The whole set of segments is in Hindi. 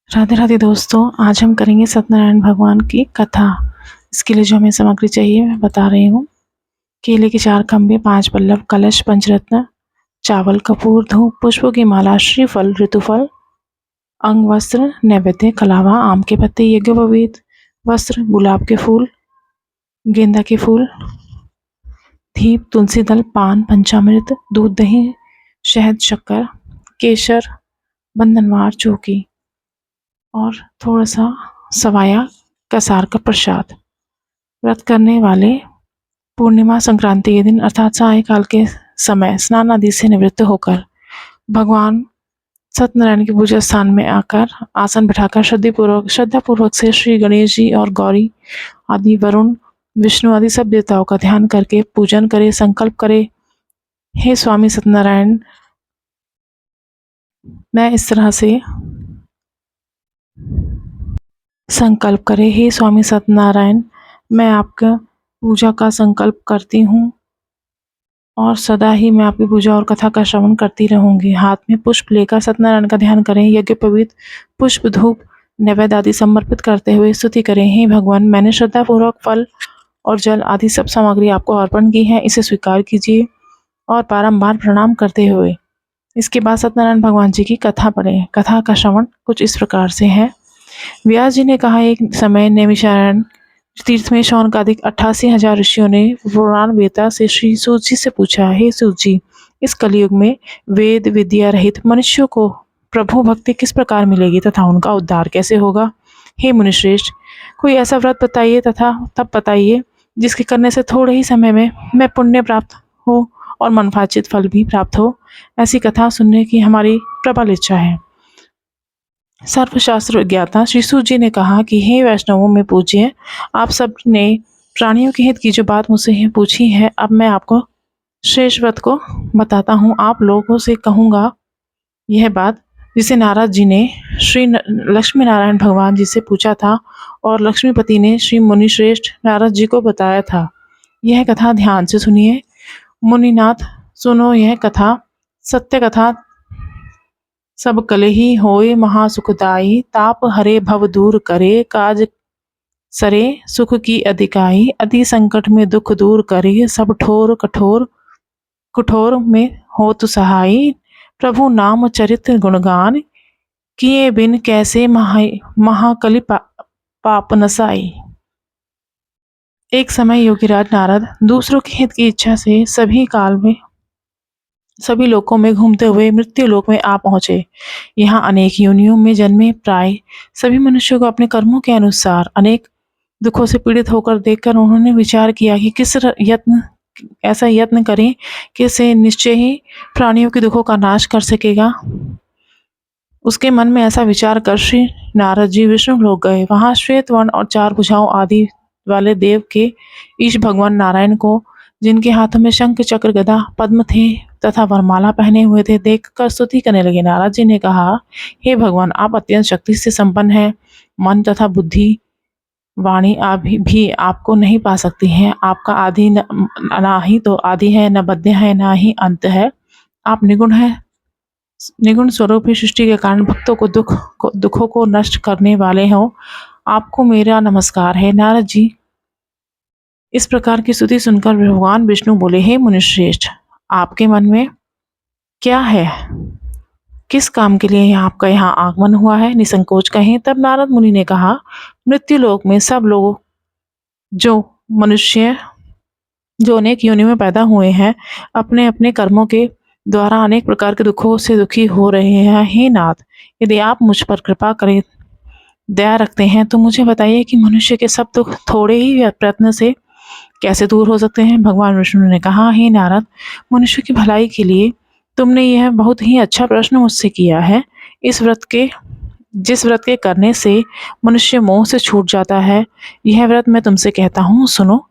राधे राधे दोस्तों, आज हम करेंगे सत्यनारायण भगवान की कथा। इसके लिए जो हमें सामग्री चाहिए मैं बता रही हूँ। केले के 4 खंभे, 5 पल्लव, कलश, पंचरत्न, चावल, कपूर, धूप, पुष्पों की माला, श्रीफल, ऋतुफल, अंग वस्त्र, नैवेद्य, कलावा, आम के पत्ते, यज्ञोपवीत वस्त्र, गुलाब के फूल, गेंदा के फूल, दीप, तुलसी दल, पान, पंचामृत, दूध, दही, शहद, शक्कर, केसर, बंधनवार, चौकी और थोड़ा सा सवाया कसार का प्रसाद। व्रत करने वाले पूर्णिमा संक्रांति के दिन अर्थात सायंकाल के समय स्नान आदि से निवृत्त होकर भगवान सत्यनारायण की पूजा स्थान में आकर आसन बिठाकर श्रद्धापूर्वक से श्री गणेश जी और गौरी आदि, वरुण, विष्णु आदि सब देवताओं का ध्यान करके पूजन करे, संकल्प करे, हे स्वामी सत्यनारायण, मैं इस तरह से संकल्प करे, हे स्वामी सत्यनारायण, मैं आपका पूजा का संकल्प करती हूँ और सदा ही मैं आपकी पूजा और कथा का श्रवण करती रहूंगी। हाथ में पुष्प लेकर सत्यनारायण का ध्यान करें। यज्ञ पवित्र पुष्प, धूप, नैवेद्य आदि समर्पित करते हुए स्तुति करें, हे भगवान, मैंने श्रद्धापूर्वक फल और जल आदि सब सामग्री आपको अर्पण की है, इसे स्वीकार कीजिए। और बारंबार प्रणाम करते हुए इसके बाद सत्यनारायण भगवान जी की कथा पढ़ें। कथा का श्रवण कुछ इस प्रकार से है। व्यास जी ने कहा, एक समय नैमिषारण्य तीर्थ में शौनकादिक 88,000 ऋषियों ने पुराण वेता से श्री सूत जी से पूछा, हे सूत जी, इस कलयुग में वेद विद्या रहित मनुष्यों को प्रभु भक्ति किस प्रकार मिलेगी तथा उनका उद्धार कैसे होगा? हे मुनिश्रेष्ठ, कोई ऐसा व्रत बताइए तथा तब बताइए जिसके करने से थोड़े ही समय में मैं पुण्य प्राप्त हो और मनवांछित फल भी प्राप्त हो। ऐसी कथा सुनने की हमारी प्रबल इच्छा है। सर्वशास्त्र ज्ञाता श्री सूत जी ने कहा कि हे वैष्णवों में पूज्य, आप सब ने प्राणियों के हित की जो बात मुझसे पूछी है, अब मैं आपको शेष व्रत को बताता हूँ। आप लोगों से कहूँगा यह बात जिसे नारद जी ने श्री लक्ष्मी नारायण भगवान जी से पूछा था और लक्ष्मीपति ने श्री मुनिश्रेष्ठ नारद जी को बताया था। यह कथा ध्यान से सुनिए। मुनिनाथ, सुनो यह कथा। सत्य कथा सब कलही होए महासुखदाई, ताप हरे भव दूर करे, काज सरे सुख की अधिकाई, अति संकट में दुख दूर करे, सब ठोर कठोर कुठोर में हो तु सहाई, प्रभु नाम चरित्र गुणगान, किए बिन कैसे महाकलि पाप नसाई। एक समय योगीराज नारद दूसरों के हित की इच्छा से सभी काल में सभी लोकों में घूमते हुए मृत्यु लोक में आ पहुंचे। यहाँ अनेक योनियों में जन्मे प्राय सभी मनुष्यों को अपने कर्मों के अनुसार अनेक दुखों से पीड़ित होकर देखकर उन्होंने विचार किया कि ऐसा यत्न करें कि इसे निश्चय ही प्राणियों के दुखों का नाश कर सकेगा। उसके मन में ऐसा विचार कर श्री नारद जी विष्णु लोक गए। वहां श्वेत वर्ण और 4 भुजाओं आदि वाले देव के ईश भगवान नारायण को, जिनके हाथों में शंख चक्र गदा पद्म थे तथा वरमाला पहने हुए थे, देखकर स्तुति करने लगे। नारद जी ने कहा, हे भगवान, आप अत्यंत शक्ति से संपन्न हैं। मन तथा बुद्धि वाणी भी आपको नहीं पा सकती हैं। आपका आदि ना ही तो आदि है, न बद्य है, ना ही अंत है। आप निगुण है, निगुण स्वरूप ही सृष्टि के कारण भक्तों को दुखों को नष्ट करने वाले हो। आपको मेरा नमस्कार है। नारद जी इस प्रकार की स्तुति सुनकर भगवान विष्णु बोले, हे मुनिश्रेष्ठ, आपके मन में क्या है? किस काम के लिए आपका यहाँ आगमन हुआ है? निसंकोच कहें। तब नारद मुनि ने कहा, मृत्यु लोक में सब लोग जो मनुष्य जो अनेक योनियों में पैदा हुए हैं, अपने अपने कर्मों के द्वारा अनेक प्रकार के दुखों से दुखी हो रहे हैं। हे नाथ, यदि आप मुझ पर कृपा करें, दया रखते हैं, तो मुझे बताइए कि मनुष्य के सब दुख थोड़े ही प्रयत्न से कैसे दूर हो सकते हैं? भगवान विष्णु ने कहा, हे नारद, मनुष्य की भलाई के लिए तुमने यह बहुत ही अच्छा प्रश्न मुझसे किया है। जिस व्रत के करने से मनुष्य मोह से छूट जाता है, यह व्रत मैं तुमसे कहता हूँ, सुनो।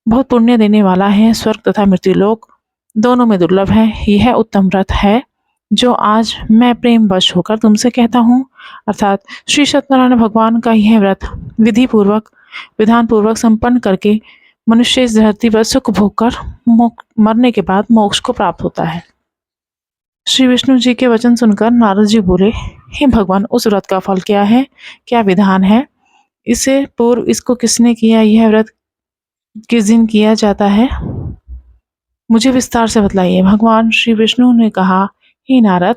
बहुत पुण्य देने वाला है, स्वर्ग तथा मृत्युलोक दोनों में दुर्लभ है। यह उत्तम व्रत है जो आज मैं प्रेम वश होकर तुमसे कहता हूँ। अर्थात श्री सत्यनारायण भगवान का यह व्रत विधान पूर्वक संपन्न करके मनुष्य इस धरती पर सुख भोग कर मरने के बाद मोक्ष को प्राप्त होता है। श्री विष्णु जी के वचन सुनकर नारद जी बोले, हे भगवान, उस व्रत का फल क्या है, क्या विधान है, इससे पूर्व इसको किसने किया, यह व्रत किस दिन किया जाता है, मुझे विस्तार से बतलाइए। भगवान श्री विष्णु ने कहा, हे नारद,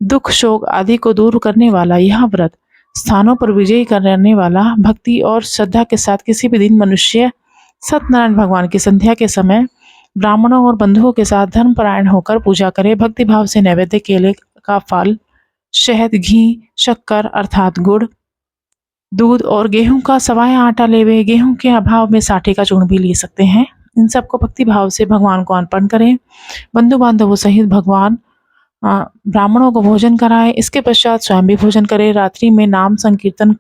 दुख शोक आदि को दूर करने वाला यह व्रत स्थानों पर विजयी करने वाला, भक्ति और श्रद्धा के साथ किसी भी दिन मनुष्य सत्यनारायण भगवान की संध्या के समय ब्राह्मणों और बंधुओं के साथ धर्मपरायण होकर पूजा करे, भक्ति भाव से नैवेद्य केले का फल, शहद, घी, शक्कर अर्थात गुड़, दूध और गेहूं का सवाया आटा लेवे। गेहूं के अभाव में साठे का चूर्ण भी ले सकते हैं। इन सबको भक्ति भाव से भगवान को अर्पण करें। बंधु बांधवों सहित भगवान ब्राह्मणों को भोजन कराए। इसके पश्चात स्वयं भी भोजन करे। रात्रि में नाम संकीर्तन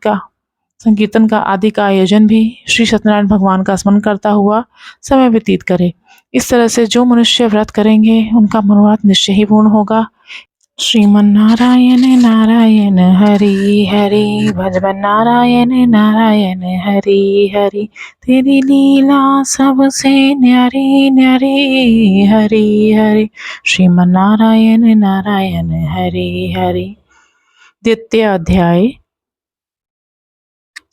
का आदि का आयोजन भी श्री सत्यनारायण भगवान का स्मरण करता हुआ समय व्यतीत करे। इस तरह से जो मनुष्य व्रत करेंगे उनका मनोरथ निश्चय ही पूर्ण होगा। श्रीमन्नारायण नारायण हरि हरि, भजबन नारायण नारायण हरि हरि, तेरी लीला सबसे न्यारी न्यारी हरि हरि, श्रीमन्नारायण नारायण हरि हरि। द्वितीय अध्याय।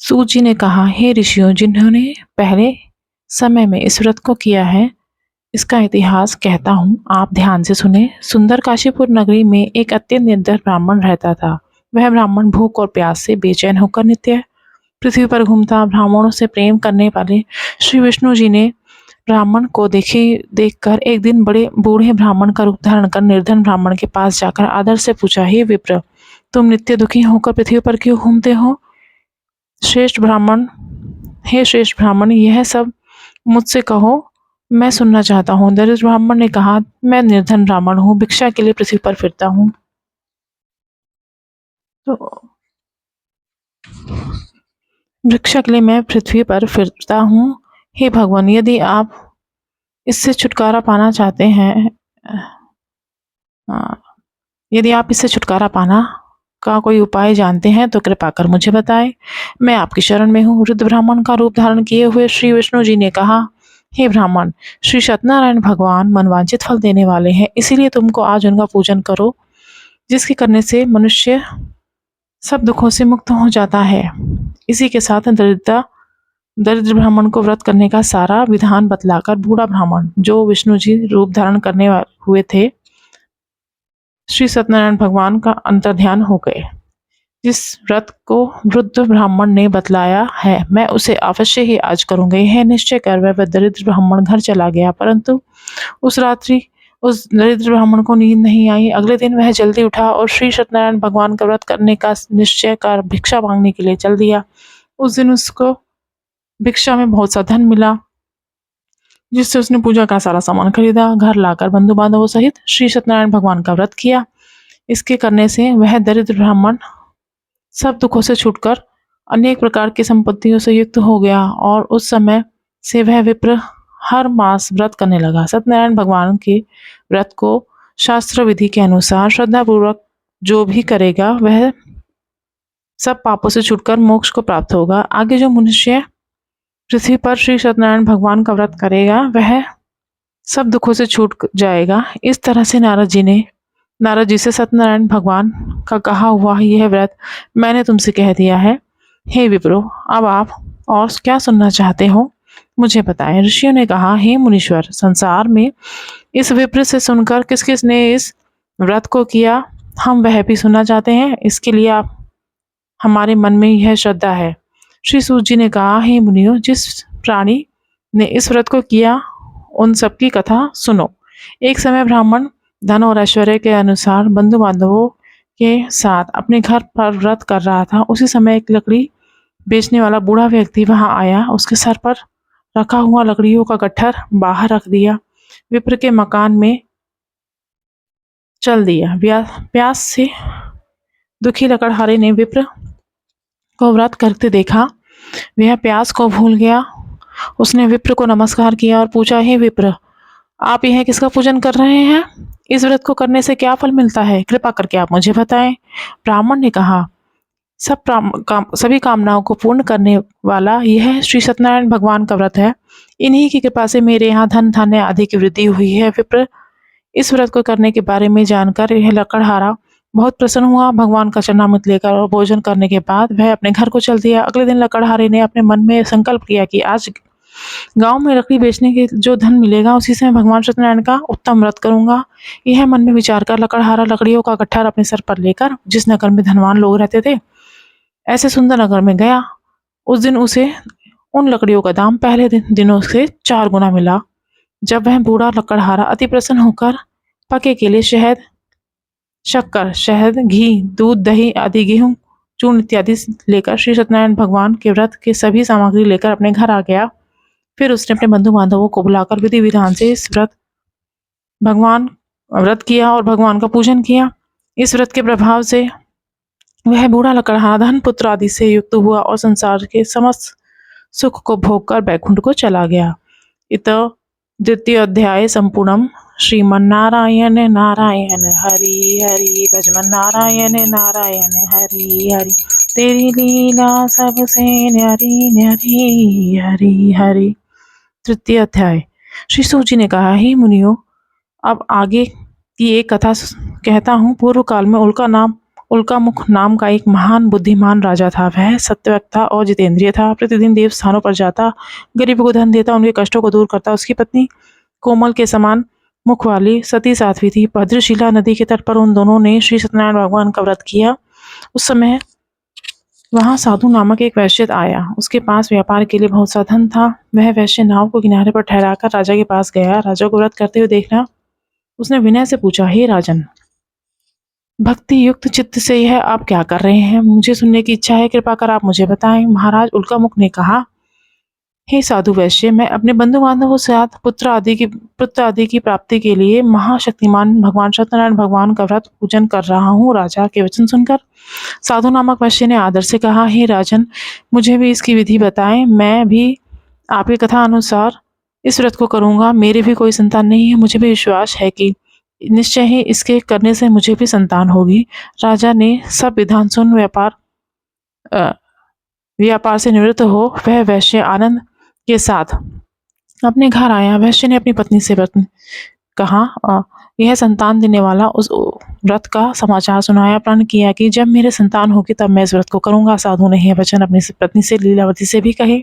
सूत जी ने कहा, हे ऋषियों, जिन्होंने पहले समय में इस व्रत को किया है, इसका इतिहास कहता हूँ, आप ध्यान से सुने। सुंदर काशीपुर नगरी में एक अत्यंत निर्धन ब्राह्मण रहता था। वह ब्राह्मण भूख और प्यास से बेचैन होकर नित्य पृथ्वी पर घूमता। ब्राह्मणों से प्रेम करने वाले श्री विष्णु जी ने ब्राह्मण को देखकर एक दिन बड़े बूढ़े ब्राह्मण का रूप धारण कर निर्धन ब्राह्मण के पास जाकर आदर से पूछा, हे विप्र, तुम नित्य दुखी होकर पृथ्वी पर क्यों घूमते हो? श्रेष्ठ ब्राह्मण, यह सब मुझसे कहो, मैं सुनना चाहता हूँ। दरिद्र ब्राह्मण ने कहा, मैं निर्धन ब्राह्मण हूँ, भिक्षा के लिए पृथ्वी पर फिरता हूँ। तो भिक्षा के लिए मैं पृथ्वी पर फिरता हूँ। हे भगवान, यदि आप इससे छुटकारा पाना चाहते हैं, यदि आप इससे छुटकारा पाना का कोई उपाय जानते हैं तो कृपा कर मुझे बताएं। मैं आपकी शरण में हूँ। वृद्ध ब्राह्मण का रूप धारण किए हुए श्री विष्णु जी ने कहा, हे ब्राह्मण, श्री सत्यनारायण भगवान मनवांचित फल देने वाले हैं, इसीलिए तुमको आज उनका पूजन करो, जिसके करने से मनुष्य सब दुखों से मुक्त हो जाता है। इसी के साथ दरिद्र ब्राह्मण को व्रत करने का सारा विधान बतलाकर बूढ़ा ब्राह्मण, जो विष्णु जी रूप धारण करने हुए थे, श्री सत्यनारायण भगवान का अंतर्ध्यान हो गए। जिस व्रत को वृद्ध ब्राह्मण ने बतलाया है, मैं उसे अवश्य ही आज करूंगा, यह निश्चय कर वह दरिद्र ब्राह्मण घर चला गया। परंतु उस रात्रि उस दरिद्र ब्राह्मण को नींद नहीं आई। अगले दिन वह जल्दी उठा और श्री सत्यनारायण भगवान का व्रत करने का निश्चय कर भिक्षा मांगने के लिए चल दिया। उस दिन उसको भिक्षा में बहुत सा धन मिला, जिससे उसने पूजा का सारा सामान खरीदा। घर लाकर बंधु बांधवों सहित श्री सत्यनारायण भगवान का व्रत किया। इसके करने से वह दरिद्र ब्राह्मण सब दुखों से छूटकर अनेक प्रकार की संपत्तियों से युक्त हो गया और उस समय से वह विप्र हर मास व्रत करने लगा। सत्यनारायण भगवान के व्रत को शास्त्र विधि के अनुसार श्रद्धापूर्वक जो भी करेगा वह सब पापों से छूटकर मोक्ष को प्राप्त होगा। आगे जो मनुष्य पृथ्वी पर श्री सत्यनारायण भगवान का व्रत करेगा वह सब दुखों से छूट जाएगा। इस तरह से नारद जी से सत्यनारायण भगवान का कहा हुआ यह व्रत मैंने तुमसे कह दिया है। हे विप्रो, अब आप और क्या सुनना चाहते हो, मुझे बताएं। ऋषियों ने कहा, हे मुनीश्वर, संसार में इस विप्र से सुनकर किस किस ने इस व्रत को किया, हम वह भी सुनना चाहते हैं। इसके लिए आप हमारे मन में यह श्रद्धा है। श्री सूत जी ने कहा, हे मुनियों, जिस प्राणी ने इस व्रत को किया उन सबकी कथा सुनो। एक समय ब्राह्मण धन और ऐश्वर्य के अनुसार बंधु बांधवों के साथ अपने घर पर व्रत कर रहा था। उसी समय एक लकड़ी बेचने वाला बूढ़ा व्यक्ति वहां आया। उसके सर पर रखा हुआ लकड़ियों का गट्ठर बाहर रख दिया। विप्र के मकान में चल दिया। प्यास से दुखी लकड़हारे ने विप्र को व्रत करते देखा। वह प्यास को भूल गया। उसने विप्र को नमस्कार किया और पूछा, हे विप्र, आप यह किसका पूजन कर रहे हैं? इस व्रत को करने से क्या फल मिलता है? कृपा करके आप मुझे बताएं। ब्राह्मण ने कहा, सभी कामनाओं को पूर्ण करने वाला यह श्री सत्यनारायण भगवान का व्रत है। इन्हीं की कृपा से मेरे यहाँ धन धान्य आदि की वृद्धि हुई है। विप्र, इस व्रत को करने के बारे में जानकर यह लकड़हारा बहुत प्रसन्न हुआ। भगवान का चरणामृत लेकर और भोजन करने के बाद वह अपने घर को चल दिया। अगले दिन लकड़हारे ने अपने मन में संकल्प किया कि आज गांव में लकड़ी बेचने के जो धन मिलेगा उसी से मैं भगवान सत्यनारायण का उत्तम व्रत करूंगा। यह मन में विचार कर लकड़हारा लकड़ियों का गट्ठर अपने सर पर लेकर जिस नगर में धनवान लोग रहते थे ऐसे सुंदर नगर में गया। उस दिन उसे उन लकड़ियों का दाम पहले दिनों से 4 गुना मिला। जब वह बूढ़ा लकड़हारा अति प्रसन्न होकर पके के लिए शक्कर, शहद, घी, दूध, दही आदि, गेहूं, चूर्ण इत्यादि लेकर श्री सत्यनारायण भगवान के व्रत के सभी सामग्री लेकर अपने घर आ गया। फिर उसने अपने बंधु बांधवों को बुलाकर विधि विधान से इस व्रत किया और भगवान का पूजन किया। इस व्रत के प्रभाव से वह बूढ़ा लकड़हारा धन पुत्र आदि से युक्त हुआ और संसार के समस्त सुख को भोग कर बैकुंठ को चला गया। इत द्वितीय अध्याय संपूर्णम। श्रीमन्नारायण नारायण हरि हरि, भजमन नारायण नारायण हरि हरि, तेरी लीला सबसे न्यारी न्यारी हरि हरि। तृतीय अध्याय। श्री सूत जी ने कहा, हे मुनियों, अब आगे की एक कथा कहता हूँ। पूर्व काल में उल्कामुख नाम का एक महान बुद्धिमान राजा था। वह सत्यवक्ता और जितेंद्रिय था। प्रतिदिन देव स्थानों पर जाता, गरीबों को धन देता, उनके कष्टों को दूर करता। उसकी पत्नी कोमल के समान मुख वाली सती साध्वी थी। भद्रशिला नदी के तट पर उन दोनों ने श्री सत्यनारायण भगवान का व्रत किया। उस समय वहां साधु नामक एक वैश्य आया। उसके पास व्यापार के लिए बहुत सा धन था। वह वैश्य नाव को किनारे पर ठहराकर राजा के पास गया। राजा को व्रत करते हुए देखना उसने विनय से पूछा, हे राजन, भक्ति युक्त चित्त से यह आप क्या कर रहे हैं? मुझे सुनने की इच्छा है, कृपा कर आप मुझे बताएं। महाराज उल्कामुख ने कहा, हे साधु वैश्य, मैं अपने बंधु बांधवों के साथ पुत्र आदि की प्राप्ति के लिए महाशक्तिमान भगवान सत्यनारायण भगवान का व्रत पूजन कर रहा हूँ। राजा के वचन सुनकर साधु नामक वैश्य ने आदर से कहा, हे राजन, मुझे भी इसकी विधि बताएं। मैं भी आपकी कथा अनुसार इस व्रत को करूंगा। मेरे भी कोई संतान नहीं है। मुझे भी विश्वास है कि निश्चय ही इसके करने से मुझे भी संतान होगी। राजा ने सब विधान सुन व्यापार से निवृत्त हो वह वैश्य आनंद के साथ अपने घर आया। वैश्य ने अपनी पत्नी से कहा, यह संतान देने वाला उस व्रत का समाचार सुनाया। प्रण किया कि जब मेरे संतान होगी तब मैं इस व्रत को करूंगा। साधु ने यह वचन अपनी पत्नी से लीलावती से भी कहे।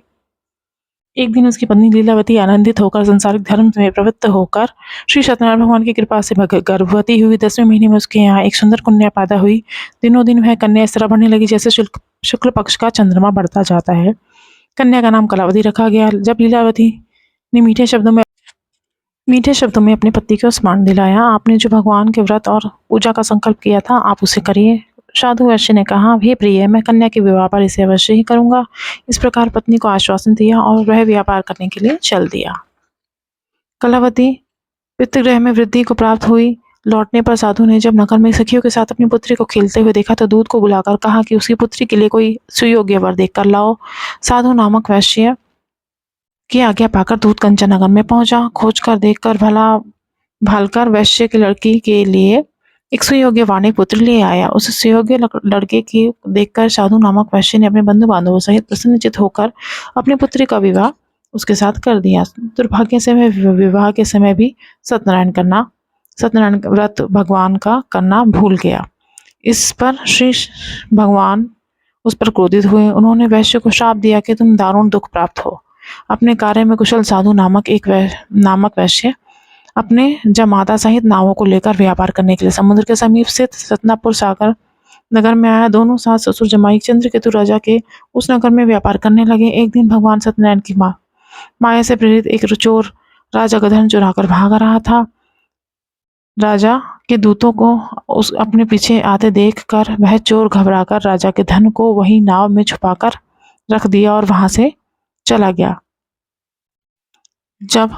एक दिन उसकी पत्नी लीलावती आनंदित होकर संसारिक धर्म में प्रवृत्त होकर श्री सत्यनारायण भगवान की कृपा से गर्भवती हुई। 10वें महीने में उसके यहाँ एक सुंदर कन्या पैदा हुई। दिनों दिन वह कन्या इस तरह बढ़ने लगी जैसे शुक्ल पक्ष का चंद्रमा बढ़ता जाता है। कन्या का नाम कलावती रखा गया। जब लीलावती ने मीठे शब्दों में अपने पति को स्मरण दिलाया, आपने जो भगवान के व्रत और पूजा का संकल्प किया था, आप उसे करिए। साधु वैश्य ने कहा, हे प्रिय, मैं कन्या के विवाह पर इसे अवश्य ही करूंगा। इस प्रकार पत्नी को आश्वासन दिया और वह व्यापार करने के लिए चल दिया। कलावती पितृगृह में वृद्धि को प्राप्त हुई। लौटने पर साधु ने जब नगर में सखियों के साथ अपनी पुत्री को खेलते हुए देखा तो दूत को बुलाकर कहा कि उसकी पुत्री के लिए कोई सुयोग्य वर देख कर लाओ। साधु नामक वैश्य की आज्ञा पाकर दूत कंचन नगर में पहुंचा। खोज कर देखकर भालकर वैश्य की लड़की के लिए एक सुयोग्य वाणी पुत्र ले आया। उस सुयोग्य लड़के की देखकर साधु नामक वैश्य ने अपने बंधु बांधवों सहित प्रसन्नचित होकर अपनी पुत्री का विवाह उसके साथ कर दिया। दुर्भाग्य से वह विवाह के समय भी सत्यनारायण व्रत भगवान का करना भूल गया। इस पर श्री भगवान उस पर क्रोधित हुए। उन्होंने वैश्य को श्राप दिया कि तुम दारुण दुख प्राप्त हो। अपने कार्य में कुशल साधु नामक वैश्य अपने जमाता सहित नावों को लेकर व्यापार करने के लिए समुद्र के समीप स्थित सतनापुर सागर नगर में आया। दोनों सास ससुर जमाई चंद्रकेतु राजा के उस नगर में व्यापार करने लगे। एक दिन भगवान सत्यनारायण की माया से प्रेरित एक चोर राजा का धन चुराकर भाग रहा था। राजा के दूतों को अपने पीछे आते देखकर वह चोर घबराकर राजा के धन को वही नाव में छुपाकर रख दिया और वहां से चला गया। जब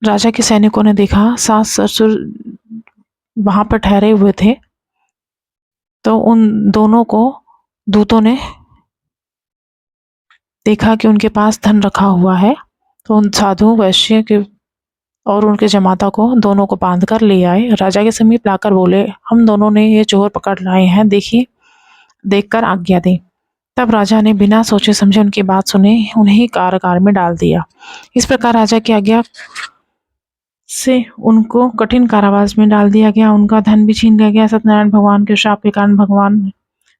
राजा के सैनिकों ने देखा सास ससुर वहां पर ठहरे हुए थे तो उन दोनों को दूतों ने देखा कि उनके पास धन रखा हुआ है, तो उन साधु वैश्य के और उनके जमाता को दोनों को बांध कर ले आए। राजा के समीप लाकर बोले, हम दोनों ने ये चोर पकड़ लाए हैं, देखकर आज्ञा दें। तब राजा ने बिना सोचे समझे उनकी बात सुने उन्हें कारागार में डाल दिया। इस प्रकार राजा की आज्ञा से उनको कठिन कारावास में डाल दिया गया। उनका धन भी छीन लिया गया। सत्यनारायण भगवान के श्राप के कारण भगवान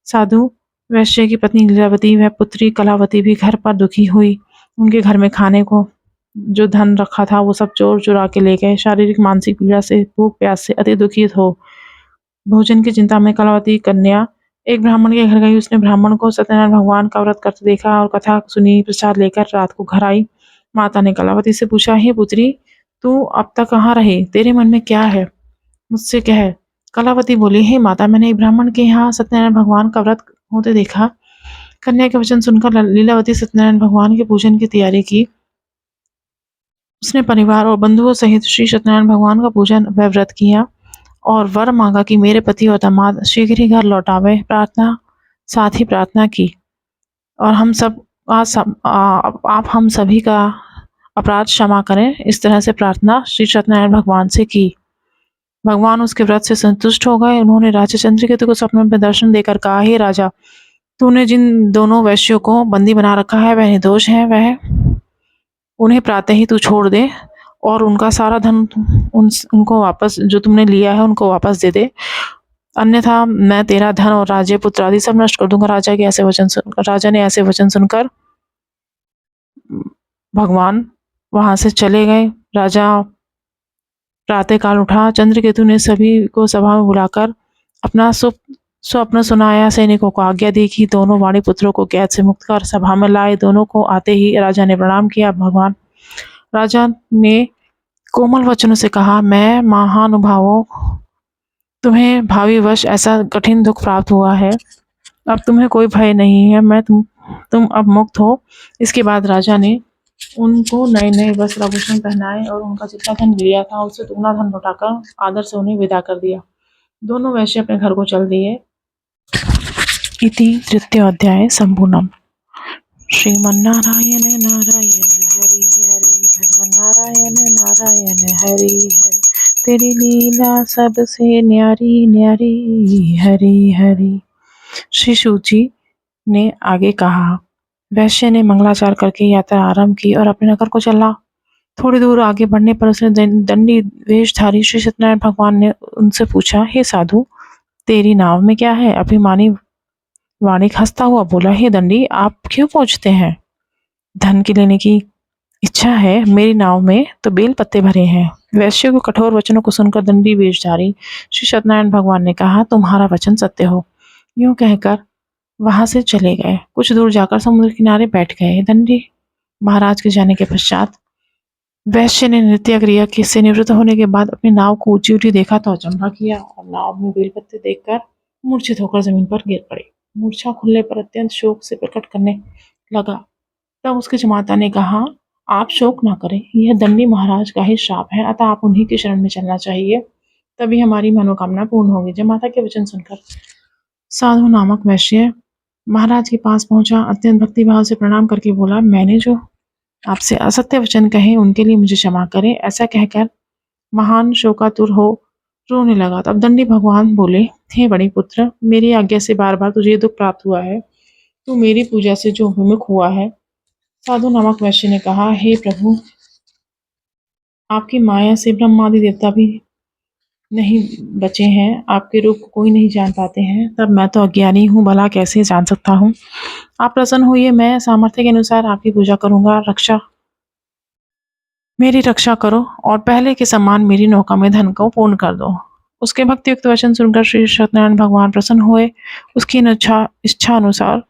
साधु वैश्य की पत्नी लीलावती व पुत्री कलावती भी घर पर दुखी हुई। उनके घर में खाने को जो धन रखा था वो सब चोर चुरा के ले गए। शारीरिक मानसिक पीड़ा से, भूख प्यास से अति दुखी हो भोजन की चिंता में कलावती कन्या एक ब्राह्मण के घर गई। उसने ब्राह्मण को सत्यनारायण भगवान का व्रत करते देखा और कथा सुनी। प्रसाद लेकर रात को घर आई। माता ने कलावती से पूछा, हे पुत्री, तू अब तक कहाँ रही? तेरे मन में क्या है? मुझसे कह। कलावती बोली, हे माता, मैंने एक ब्राह्मण के यहाँ सत्यनारायण भगवान का व्रत होते देखा। कन्या के वचन सुनकर लीलावती सत्यनारायण भगवान के पूजन की तैयारी की। उसने परिवार और बंधुओं सहित श्री सत्यनारायण भगवान का पूजन व व्रत किया और वर मांगा कि मेरे पति और दामाद शीघ्र ही घर लौटावे। साथ ही प्रार्थना की और आप हम सभी का अपराध क्षमा करें। इस तरह से प्रार्थना श्री सत्यनारायण भगवान से की। भगवान उसके व्रत से संतुष्ट हो गए। उन्होंने राजा चंद्रकेतु को स्वप्न में दर्शन देकर कहा, हे राजा, तूने जिन दोनों वैश्यों को बंदी बना रखा है वह निर्दोष है। वह उन्हें प्रातः ही तू छोड़ दे और उनका सारा धन उनको वापस, जो तुमने लिया है उनको वापस दे दे, अन्यथा मैं तेरा धन और राज्य पुत्र आदि सब नष्ट कर दूंगा। राजा ने ऐसे वचन सुनकर भगवान वहां से चले गए। राजा प्रातःकाल उठा। चंद्रकेतु ने सभी को सभा में बुलाकर अपना स्वप्न सुनाया। सैनिकों को आज्ञा दी कि दोनों वाणी पुत्रों को कैद से मुक्त कर सभा में लाए। दोनों को आते ही राजा ने प्रणाम किया। भगवान राजा ने कोमल वचनों से कहा, मैं महानुभावों, तुम्हें भावी वश ऐसा कठिन दुख प्राप्त हुआ है, अब तुम्हें कोई भय नहीं है। तुम अब मुक्त हो। इसके बाद राजा ने उनको नए नए वस्त्र आभूषण पहनाए और उनका जितना धन लिया था उससे दुगना धन लौटाकर आदर से उन्हें विदा कर दिया। दोनों वैश्य अपने घर को चल दिए। इति तृतीयोऽध्याय सम्पूर्णम्। श्रीमन्नारायण नारायण हरि हरि, भजमन्नारायण नारायण हरि हरि, तेरी लीला सबसे न्यारी न्यारी हरि हरि। श्री सूजी ने आगे कहा, वैश्य ने मंगलाचार करके यात्रा आरंभ की और अपने नगर को चला। थोड़ी दूर आगे बढ़ने पर उसने दंडी वेशधारी श्री सत्यनारायण भगवान ने उनसे पूछा, हे साधु, तेरी नाव में क्या है? अभिमानी वाणिक हंसता हुआ बोला, हे दंडी, आप क्यों पूछते हैं? धन की लेने की इच्छा है? मेरी नाव में तो बेल पत्ते भरे हैं। वैश्य को कठोर वचनों को सुनकर दंडी वेशधारी श्री सत्यनारायण भगवान ने कहा, तुम्हारा वचन सत्य हो। यूं कहकर वहां से चले गए। कुछ दूर जाकर समुद्र किनारे बैठ गए। दंडी महाराज के जाने के पश्चात वैश्य ने नृत्य क्रिया से निवृत्त होने के बाद अपनी नाव को ऊंची ऊंची देखा तो अचंभा किया और नाव में बेलपत्ते देखकर मूर्छित होकर जमीन पर गिर पड़े। मूर्छा खुलने पर अत्यंत शोक से प्रकट करने लगा। तब उसके जमाता ने कहा, आप शोक न करें, यह दंडी महाराज का ही श्राप है, अतः आप उन्हीं की शरण में चलना चाहिए, तभी हमारी मनोकामना पूर्ण होगी। जमाता के वचन सुनकर साधु नामक वैश्य महाराज के पास पहुंचा। अत्यंत भक्तिभाव से प्रणाम करके बोला, मैंने जो आपसे असत्य वचन कहे उनके लिए मुझे क्षमा करें। ऐसा कहकर महान शोकातुर हो रोने लगा। तब दंडी भगवान बोले, हे बड़े पुत्र, मेरी आज्ञा से बार बार तुझे दुख प्राप्त हुआ है। तू मेरी पूजा से जो विमुख हुआ है। साधु नामक वैश्य ने कहा, हे प्रभु, आपकी माया से ब्रह्मादि देवता भी नहीं बचे हैं, आपके रूप को कोई नहीं जान पाते हैं। तब मैं तो अज्ञानी हूँ, भला कैसे जान सकता हूँ? आप प्रसन्न होइए, मैं सामर्थ्य के अनुसार आपकी पूजा करूंगा। मेरी रक्षा करो और पहले के समान मेरी नौका में धन को पूर्ण कर दो। उसके भक्तियुक्त वचन सुनकर श्री सत्यनारायण भगवान प्रसन्न हुए। उसकी इच्छा अनुसार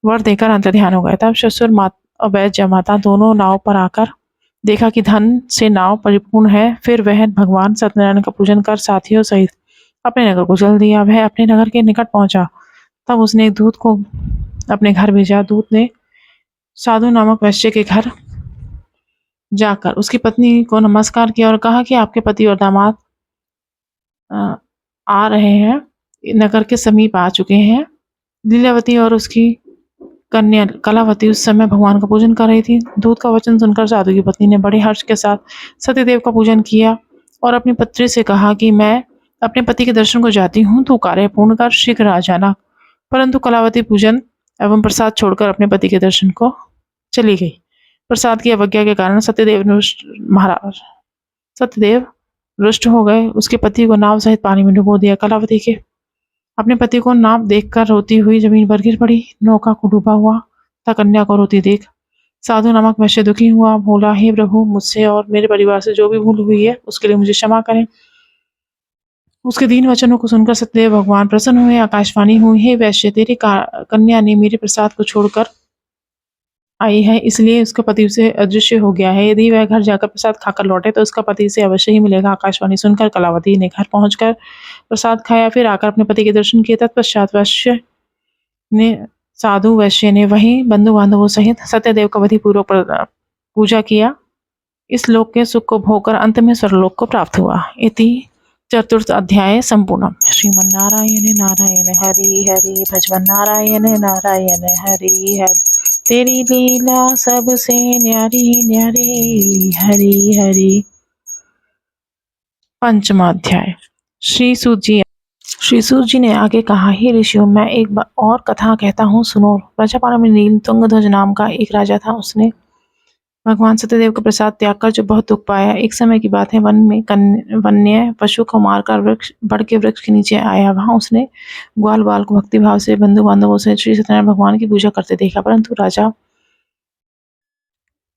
वर देकर अंतर्ध्यान हो गए। तब ससुर और वैद्य माता दोनों नाव पर आकर देखा कि धन से नाव परिपूर्ण है। फिर वह भगवान सत्यनारायण का पूजन कर साथियों सहित अपने नगर को चल दिया। वह अपने नगर के निकट पहुंचा। तब उसने एक दूत को अपने घर भेजा। दूत ने साधु नामक वैश्य के घर जाकर उसकी पत्नी को नमस्कार किया और कहा कि आपके पति और दामाद आ रहे हैं, नगर के समीप आ चुके हैं। लीलावती और उसकी कन्या कलावती उस समय भगवान का पूजन कर रही थी। दूत का वचन सुनकर साधु की पत्नी ने बड़े हर्ष के साथ सत्यदेव का पूजन किया और अपनी पत्नी से कहा कि मैं अपने पति के दर्शन को जाती हूँ, तू कार्य पूर्ण कर शीघ्र आ जाना। परंतु कलावती पूजन एवं प्रसाद छोड़कर अपने पति के दर्शन को चली गई। प्रसाद की अवज्ञा के कारण सत्यदेव रुष्ट हो गए। उसके पति को नाव सहित पानी में डुबो दिया। कलावती के अपने पति को नाव देखकर रोती हुई जमीन पर गिर पड़ी। नौका को डूबा हुआ तथा कन्या को रोती देख साधु नामक वैश्य दुखी हुआ, बोला, हे प्रभु, मुझसे और मेरे परिवार से जो भी भूल हुई है उसके लिए मुझे क्षमा करें। उसके दीन वचनों को सुनकर सत्यदेव भगवान प्रसन्न हुए। आकाशवाणी हुई, हे वैश्य, तेरी कन्या ने मेरे प्रसाद को छोड़कर आई है, इसलिए उसका पति उसे अदृश्य हो गया है। यदि वह घर जाकर प्रसाद खाकर लौटे तो उसका पति से अवश्य ही मिलेगा। आकाशवाणी सुनकर कलावती ने घर पहुंचकर प्रसाद खाया, फिर आकर अपने पति के दर्शन किए। तत्पश्चात साधु वैश्य ने वहीं बंधु बांधवों सहित सत्यदेव का विधि पूर्वक पूजा किया। इस लोक के सुख को भोगकर अंत में स्वर्गलोक को प्राप्त हुआ। इति चतुर्थ अध्याय संपूर्ण। श्रीमन्नारायण नारायण हरि हरि, भजवन नारायण नारायण हरि हरि। तेरी लीला सबसे न्यारी न्यारी, हरि हरि। पंचमा अध्याय। श्री सूत जी ने आगे कहा, हे ऋषियों, मैं एक और कथा कहता हूँ, सुनो। प्रजापाल में नील तुंगध्वज नाम का एक राजा था। उसने भगवान सत्यदेव का प्रसाद त्याग कर जो बहुत दुख पाया। एक समय की बात है, वन में वन्य पशु को मारकर बड़ के वृक्ष के नीचे आया। वहां उसने ग्वाल बाल को भक्तिभाव से बंधु बांधवों से श्री सत्यनारायण भगवान की पूजा करते देखा, परंतु राजा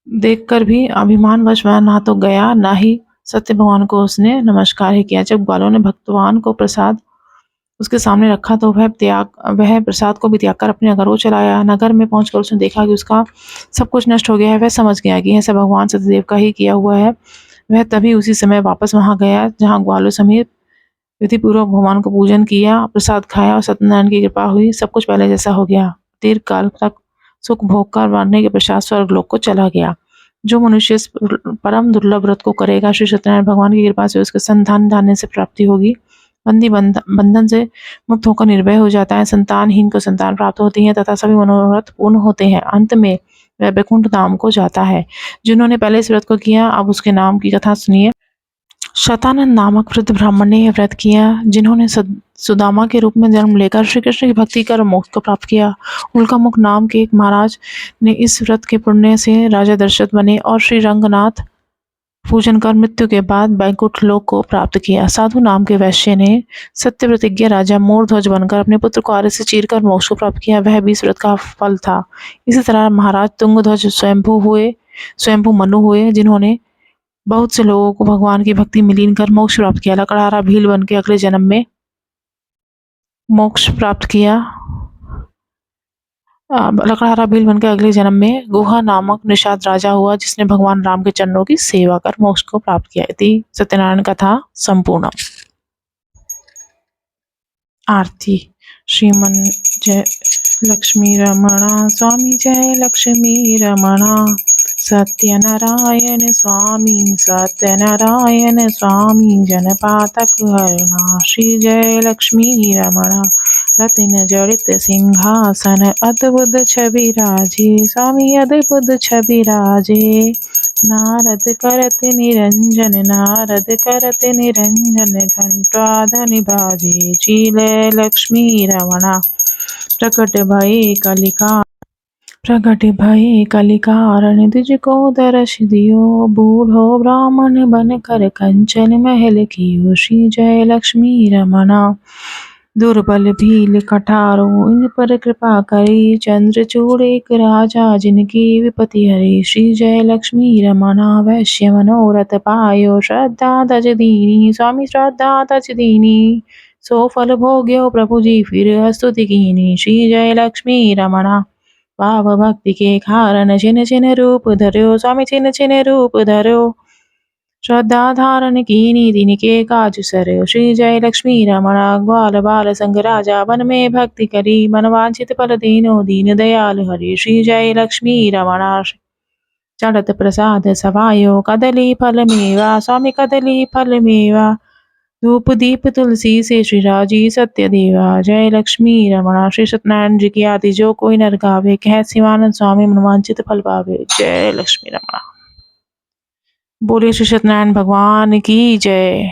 देखकर भी अभिमानवश वह ना तो गया, ना ही सत्य भगवान को उसने नमस्कार ही किया। जब ग्वालों ने भगवान को प्रसाद उसके सामने रखा तो वह प्रसाद को भी त्याग कर अपने नगर को चलाया। नगर में पहुंचकर उसने देखा कि उसका सब कुछ नष्ट हो गया है। वह समझ गया कि यह सब भगवान सत्यदेव का ही किया हुआ है। वह तभी उसी समय वापस वहां गया जहां ग्वालों समेत विधि पूर्वक भगवान को पूजन किया, प्रसाद खाया और सत्यनारायण की कृपा हुई। सब कुछ पहले जैसा हो गया। दीर्घ काल तक सुख भोग कर मरने के पश्चात स्वर्गलोक को चला गया। जो मनुष्य इस परम दुर्लभ व्रत को करेगा, श्री सत्यनारायण भगवान की कृपा से उसके संतान धान्य से प्राप्ति होगी। बंदी बंधन से मुक्त होकर निर्भय हो जाता है। संतानहीन को संतान प्राप्त होती है तथा सभी मनोरथ पूर्ण होते हैं। अंत में वह वैकुंठ धाम को जाता है। जिन्होंने पहले इस व्रत को किया, अब उसके नाम की कथा सुनिए। शतानंद नामक वृद्ध ब्राह्मण ने यह व्रत किया। जिन्होंने सुदामा के रूप में जन्म लेकर श्री कृष्ण की भक्ति कर मोक्ष को प्राप्त किया। उल्कामुख नाम के एक महाराज ने इस व्रत के पुण्य से राजा दशरथ बने और श्री रंगनाथ पूजन कर मृत्यु के बाद वैकुंठ लोक को प्राप्त किया। साधु नाम के वैश्य ने सत्य प्रतिज्ञा राजा मोरध्वज बनकर अपने पुत्र को आरे से चीरकर मोक्ष को प्राप्त किया। वह भी इस व्रत का फल था। इसी तरह महाराज तुंगध्वज स्वयंभू मनु हुए, जिन्होंने बहुत से लोगों को भगवान की भक्ति में लीन कर मोक्ष प्राप्त किया। लकड़हारा भील बन के अगले जन्म में मोक्ष प्राप्त किया। लकड़हारा भील बनकर अगले जन्म में गुहा नामक निषाद राजा हुआ, जिसने भगवान राम के चरणों की सेवा कर मोक्ष को प्राप्त किया। इति सत्यनारायण कथा संपूर्ण। आरती। श्रीमन जय लक्ष्मी रमणा स्वामी, जय लक्ष्मी रमणा। सत्यनारायण स्वामी, सत्यनारायण स्वामी, जनपातक हरणा। श्री जय लक्ष्मी रमणा। रत्न जड़ित सिंहासन, अद्भुत छवि राजे। स्वामी अद्भुत छवि राजे। नारद करत निरंजन, नारद करत निरंजन, घंटाधनि बाजे। चीले लक्ष्मी रमणा। प्रकट भये कलिकारण, तुझको दर्श दियो। बूढ़ो ब्राह्मण बन कर कंचन महल कियो। श्री जय लक्ष्मी रमणा। दुर्बल भील कठारो, इन पर कृपा करी। चंद्रचूड़ एक राजा, जिनकी विपत्ति हरी। श्री जय लक्ष्मी रमणा। वैश्य मनोरथ पायो, श्रद्धा तज दीनी। स्वामी श्रद्धा तज दीनी, सो फल भोग्यो प्रभु जी फिर स्तुति कीनी। श्री जय लक्ष्मी रमणा। भाव भक्ति के कारण, छिन छिन रूप धर्यो। स्वामी छिन छिन रूप धर्यो, श्रद्धा धारण कीनी। दीन के काज सरयो। श्री जय लक्ष्मी रमणा। ग्वाल बाल संग राजा, वन में भक्ति करी। मन वांछित फल दीनो, दीन दयाल हरि। श्री जय लक्ष्मी रमणा। चढ़त प्रसाद सवायो, कदली फल मेवा। स्वामी कदली फल मेवा, धूप दीप तुलसी से श्री राजी सत्य देवा। जय लक्ष्मी रमणा। श्री सत्यनारायण जी की आदि जो कोई नर गावे, कह शिवानंद स्वामी मनवांचित फल पावे। जय लक्ष्मी रमणा। बोलिए श्री सत्यनारायण भगवान की जय।